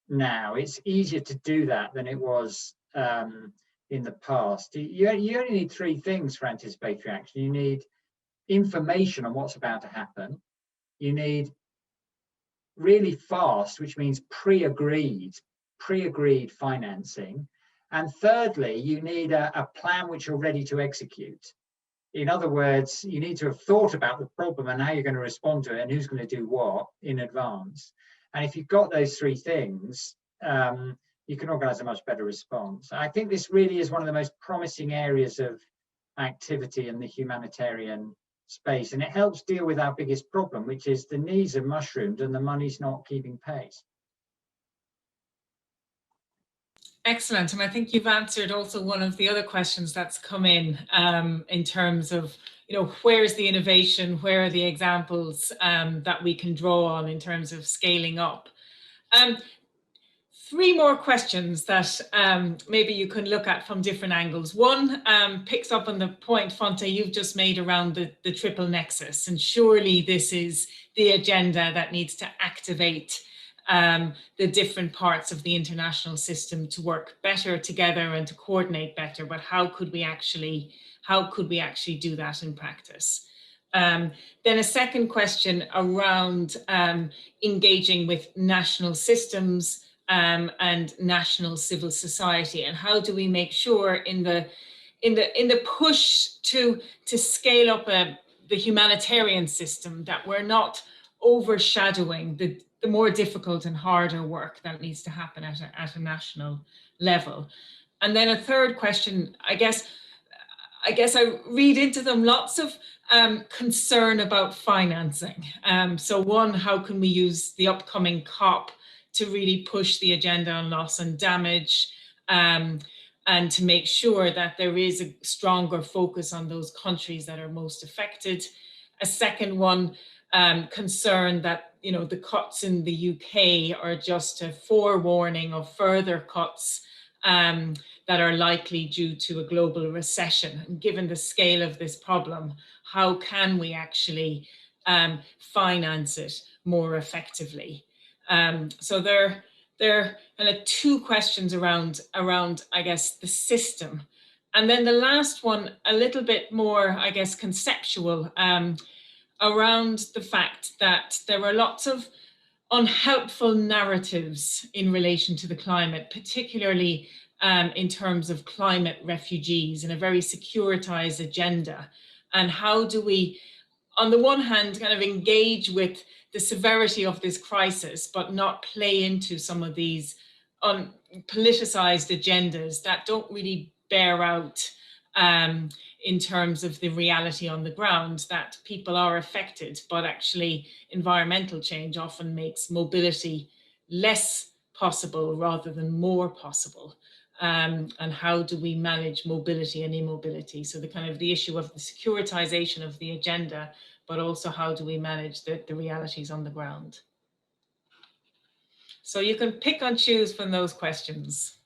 now, it's easier to do that than it was in the past. You only need three things for anticipatory action. You need information on what's about to happen. You need really fast, which means pre-agreed financing. And thirdly, you need a plan which you're ready to execute. In other words, you need to have thought about the problem and how you're going to respond to it and who's going to do what in advance. And if you've got those three things, you can organize a much better response. I think this really is one of the most promising areas of activity in the humanitarian space, and it helps deal with our biggest problem, which is the needs are mushroomed and the money's not keeping pace. Excellent, and I think you've answered also one of the other questions that's come in terms of, you know, where's the innovation, where are the examples that we can draw on in terms of scaling up. Three more questions that maybe you can look at from different angles. One picks up on the point, Fonteh, you've just made around the triple nexus. And surely this is the agenda that needs to activate the different parts of the international system to work better together and to coordinate better. But how could we actually do that in practice? Then a second question around engaging with national systems and national civil society, and how do we make sure in the push to scale up the humanitarian system that we're not overshadowing the more difficult and harder work that needs to happen at a national level. And then a third question, I guess I read into them lots of concern about financing. So one, how can we use the upcoming COP to really push the agenda on loss and damage? and to make sure that there is a stronger focus on those countries that are most affected. A second one, concern that the cuts in the UK are just a forewarning of further cuts that are likely due to a global recession. And given the scale of this problem, how can we actually finance it more effectively? So there are kind of two questions around, I guess, the system. And then the last one, a little bit more, I guess, conceptual, around the fact that there are lots of unhelpful narratives in relation to the climate, particularly in terms of climate refugees and a very securitized agenda. And how do we, on the one hand, kind of engage with the severity of this crisis, but not play into some of these politicized agendas that don't really bear out in terms of the reality on the ground, that people are affected, but actually environmental change often makes mobility less possible rather than more possible. And how do we manage mobility and immobility? So the issue of the securitization of the agenda, but also how do we manage the realities on the ground? So you can pick and choose from those questions.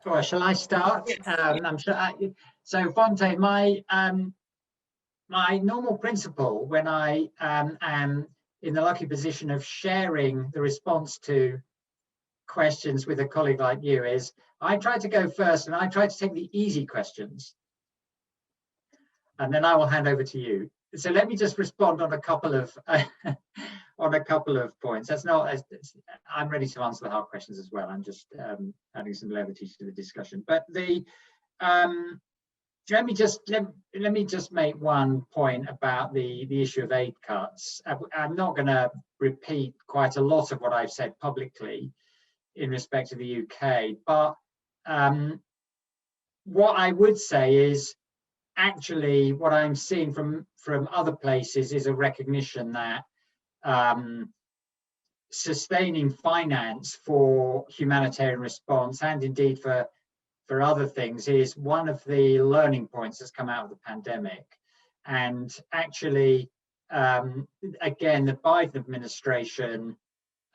Well, shall I start? Yes. I'm sure. So Fonteh, my normal principle when I am in the lucky position of sharing the response to questions with a colleague like you is I try to go first and I try to take the easy questions, and then I will hand over to you. So let me just respond on a couple of points. That's not. I'm ready to answer the hard questions as well. I'm just adding some levity to the discussion. But let me just make one point about the issue of aid cuts. I'm not going to repeat quite a lot of what I've said publicly in respect to the UK, but what I would say is actually what I'm seeing from other places is a recognition that sustaining finance for humanitarian response and indeed for other things is one of the learning points that's come out of the pandemic. And actually, again, the Biden administration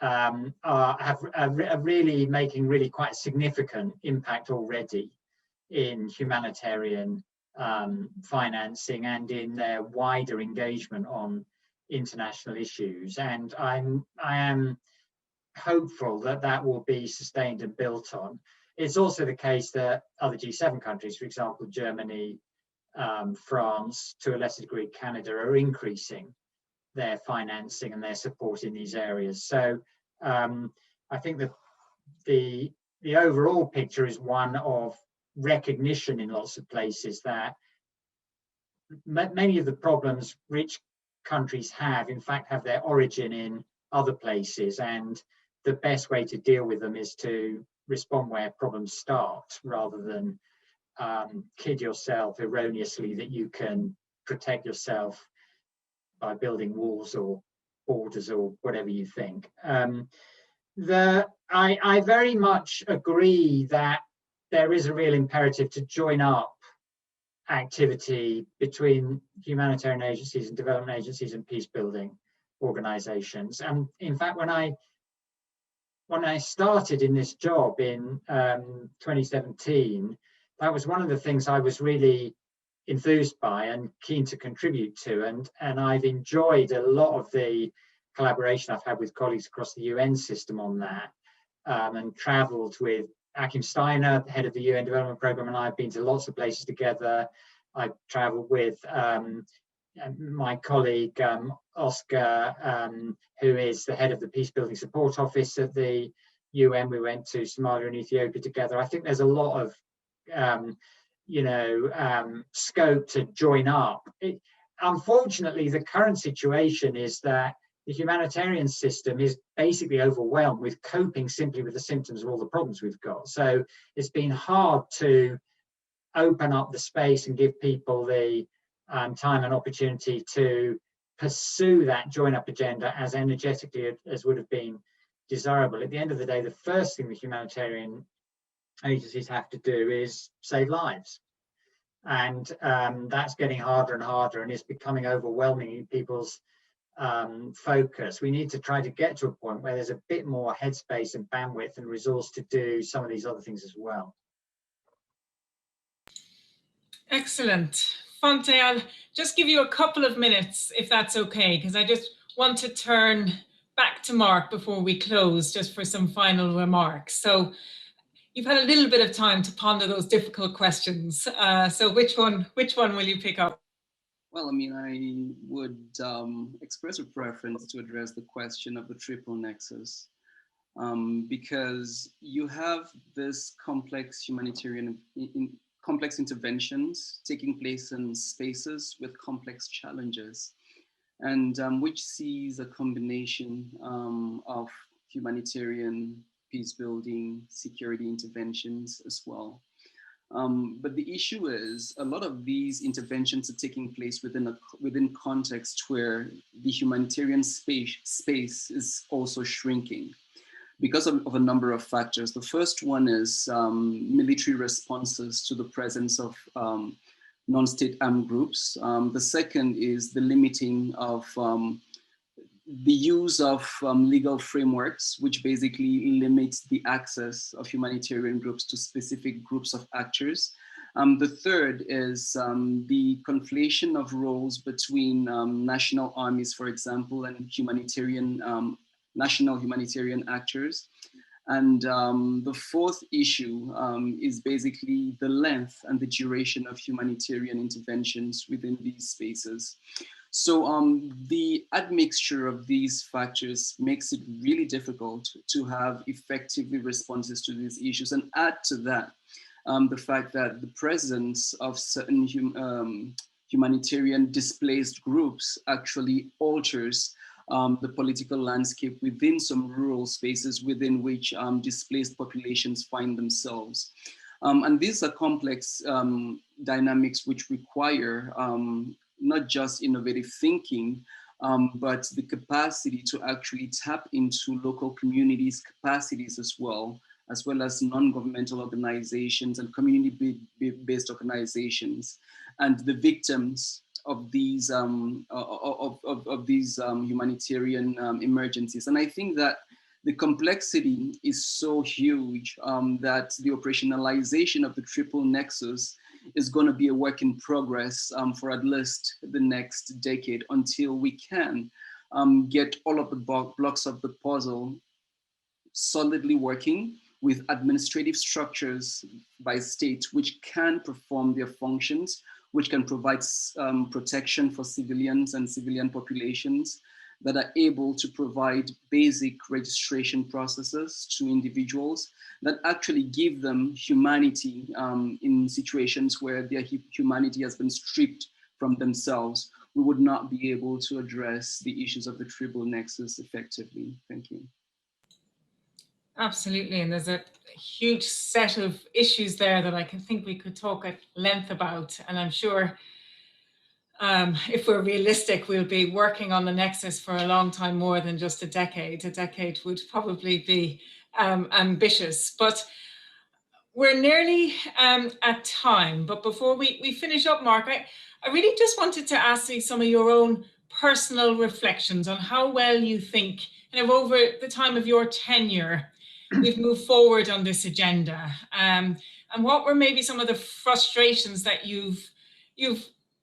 are really making really quite significant impact already in humanitarian financing and in their wider engagement on international issues. And I am hopeful that that will be sustained and built on. It's also the case that other G7 countries, for example, Germany, France, to a lesser degree Canada, are increasing their financing and their support in these areas. So I think that the overall picture is one of recognition in lots of places that many of the problems rich countries have, in fact, have their origin in other places, and the best way to deal with them is to respond where problems start, rather than kid yourself erroneously that you can protect yourself by building walls or borders or whatever you think. I very much agree that there is a real imperative to join up activity between humanitarian agencies and development agencies and peace building organizations. And in fact, when I started in this job in 2017, that was one of the things I was really enthused by and keen to contribute to. And I've enjoyed a lot of the collaboration I've had with colleagues across the UN system on that, and traveled with Akum Steiner, head of the UN Development Programme, and I've been to lots of places together. I've traveled with my colleague Oscar, who is the head of the Peace Building Support Office at the UN. We went to Somalia and Ethiopia together. I think there's a lot of scope to join up. Unfortunately, the current situation is that the humanitarian system is basically overwhelmed with coping simply with the symptoms of all the problems we've got. So it's been hard to open up the space and give people the time and opportunity to pursue that join-up agenda as energetically as would have been desirable. At the end of the day, the first thing the humanitarian agencies have to do is save lives. And that's getting harder and harder, and it's becoming overwhelming in people's focus. We need to try to get to a point where there's a bit more headspace and bandwidth and resource to do some of these other things as well. Excellent. Fonteh, I'll just give you a couple of minutes, if that's okay, because I just want to turn back to Mark before we close, just for some final remarks. So you've had a little bit of time to ponder those difficult questions. So which one will you pick up? Well, I mean, I would express a preference to address the question of the triple nexus, because you have this complex humanitarian complex interventions taking place in spaces with complex challenges, and which sees a combination of humanitarian, peace building, security interventions as well. But the issue is a lot of these interventions are taking place within context where the humanitarian space is also shrinking because of a number of factors. The first one is military responses to the presence of non-state armed groups. The second is the limiting of the use of legal frameworks, which basically limits the access of humanitarian groups to specific groups of actors. The third is the conflation of roles between national armies, for example, and national humanitarian actors. And the fourth issue is basically the length and the duration of humanitarian interventions within these spaces. So the admixture of these factors makes it really difficult to have effectively responses to these issues. And add to that the fact that the presence of certain humanitarian displaced groups actually alters the political landscape within some rural spaces within which displaced populations find themselves. And these are complex dynamics which require not just innovative thinking, but the capacity to actually tap into local communities' capacities as well as non-governmental organizations and community-based organizations, and the victims of these humanitarian emergencies. And I think that the complexity is so huge that the operationalization of the triple nexus is going to be a work in progress for at least the next decade, until we can get all of the blocks of the puzzle solidly working with administrative structures by state which can perform their functions, which can provide protection for civilians and civilian populations, that are able to provide basic registration processes to individuals that actually give them humanity in situations where their humanity has been stripped from themselves. We would not be able to address the issues of the triple nexus effectively. Thank you. Absolutely, and there's a huge set of issues there that I think we could talk at length about, and I'm sure if we're realistic, we'll be working on the nexus for a long time more than just a decade. A decade would probably be ambitious, but we're nearly at time. But before we finish up, Mark, I really just wanted to ask you some of your own personal reflections on how well you think, kind of over the time of your tenure, we've moved forward on this agenda, and what were maybe some of the frustrations that you've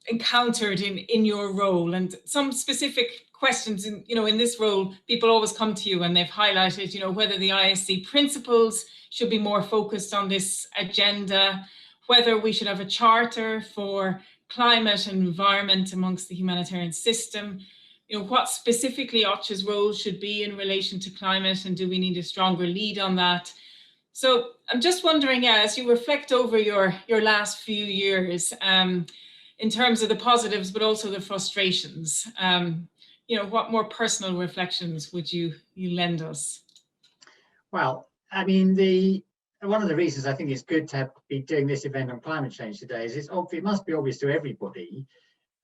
encountered in your role, and some specific questions in this role. People always come to you and they've highlighted whether the ISC principles should be more focused on this agenda, whether we should have a charter for climate and environment amongst the humanitarian system, what specifically OCHA's role should be in relation to climate, and do we need a stronger lead on that? So I'm just wondering, as you reflect over your last few years, in terms of the positives, but also the frustrations, what more personal reflections would you lend us? Well, I mean, one of the reasons I think it's good to be doing this event on climate change today is it must be obvious to everybody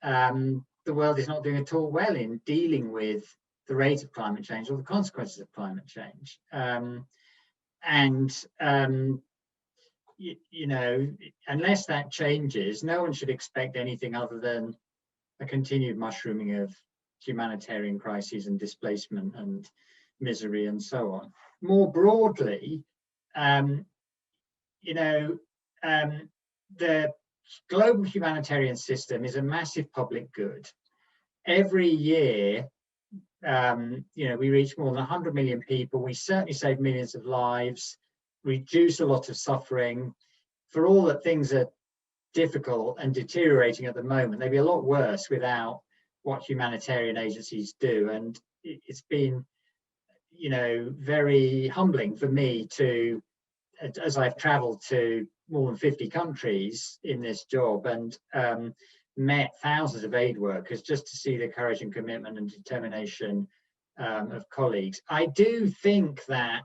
the world is not doing at all well in dealing with the rate of climate change or the consequences of climate change. You know, unless that changes, no one should expect anything other than a continued mushrooming of humanitarian crises and displacement and misery and so on. More broadly, you know, the global humanitarian system is a massive public good. Every year, you know, we reach more than 100 million people. We certainly save millions of lives, reduce a lot of suffering. For all that things are difficult and deteriorating at the moment, they'd be a lot worse without what humanitarian agencies do. And it's been, you know, very humbling for me to, as I've traveled to more than 50 countries in this job and met thousands of aid workers, just to see the courage and commitment and determination of colleagues. I do think that,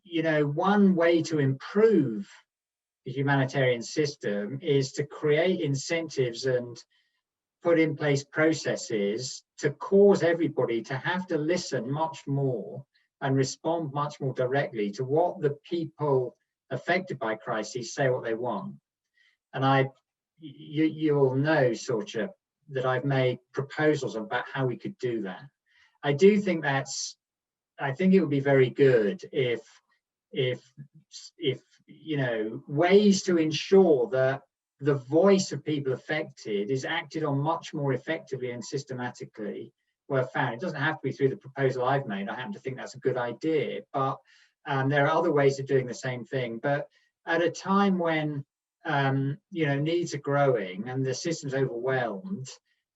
you know, one way to improve the humanitarian system is to create incentives and put in place processes to cause everybody to have to listen much more and respond much more directly to what the people affected by crises say what they want. And you'll know, Sorcha, that I've made proposals about how we could do that. I do think I think it would be very good if you know, ways to ensure that the voice of people affected is acted on much more effectively and systematically were found. It doesn't have to be through the proposal I've made. I happen to think that's a good idea, but there are other ways of doing the same thing. But at a time when you know, needs are growing and the system's overwhelmed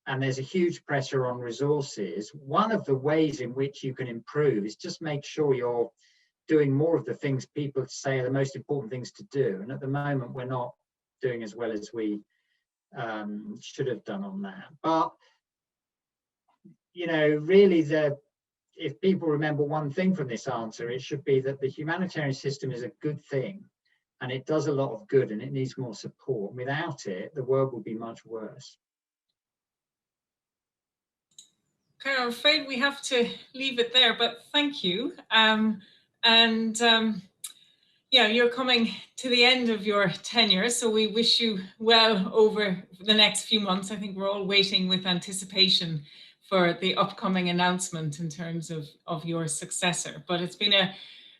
and there's a huge pressure on resources, one of the ways in which you can improve is just make sure you're doing more of the things people say are the most important things to do. And at the moment, we're not doing as well as we should have done on that. But, you know, really, if people remember one thing from this answer, it should be that the humanitarian system is a good thing and it does a lot of good and it needs more support. Without it, the world would be much worse. Okay, I'm afraid we have to leave it there, but thank you. Yeah, you're coming to the end of your tenure, so we wish you well over the next few months. I think we're all waiting with anticipation for the upcoming announcement in terms of your successor. But it's been a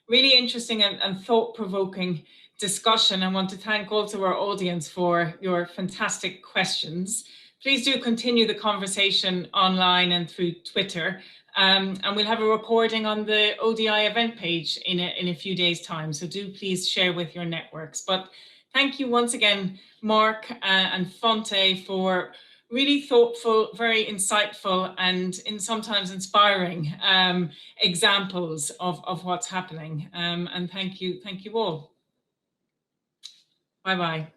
really interesting and thought-provoking discussion. I want to thank also our audience for your fantastic questions. Please do continue the conversation online and through Twitter. And we'll have a recording on the ODI event page in a few days' time. So do please share with your networks. But thank you once again, Mark and Fonteh, for really thoughtful, very insightful, and sometimes inspiring examples of what's happening. And thank you all. Bye-bye.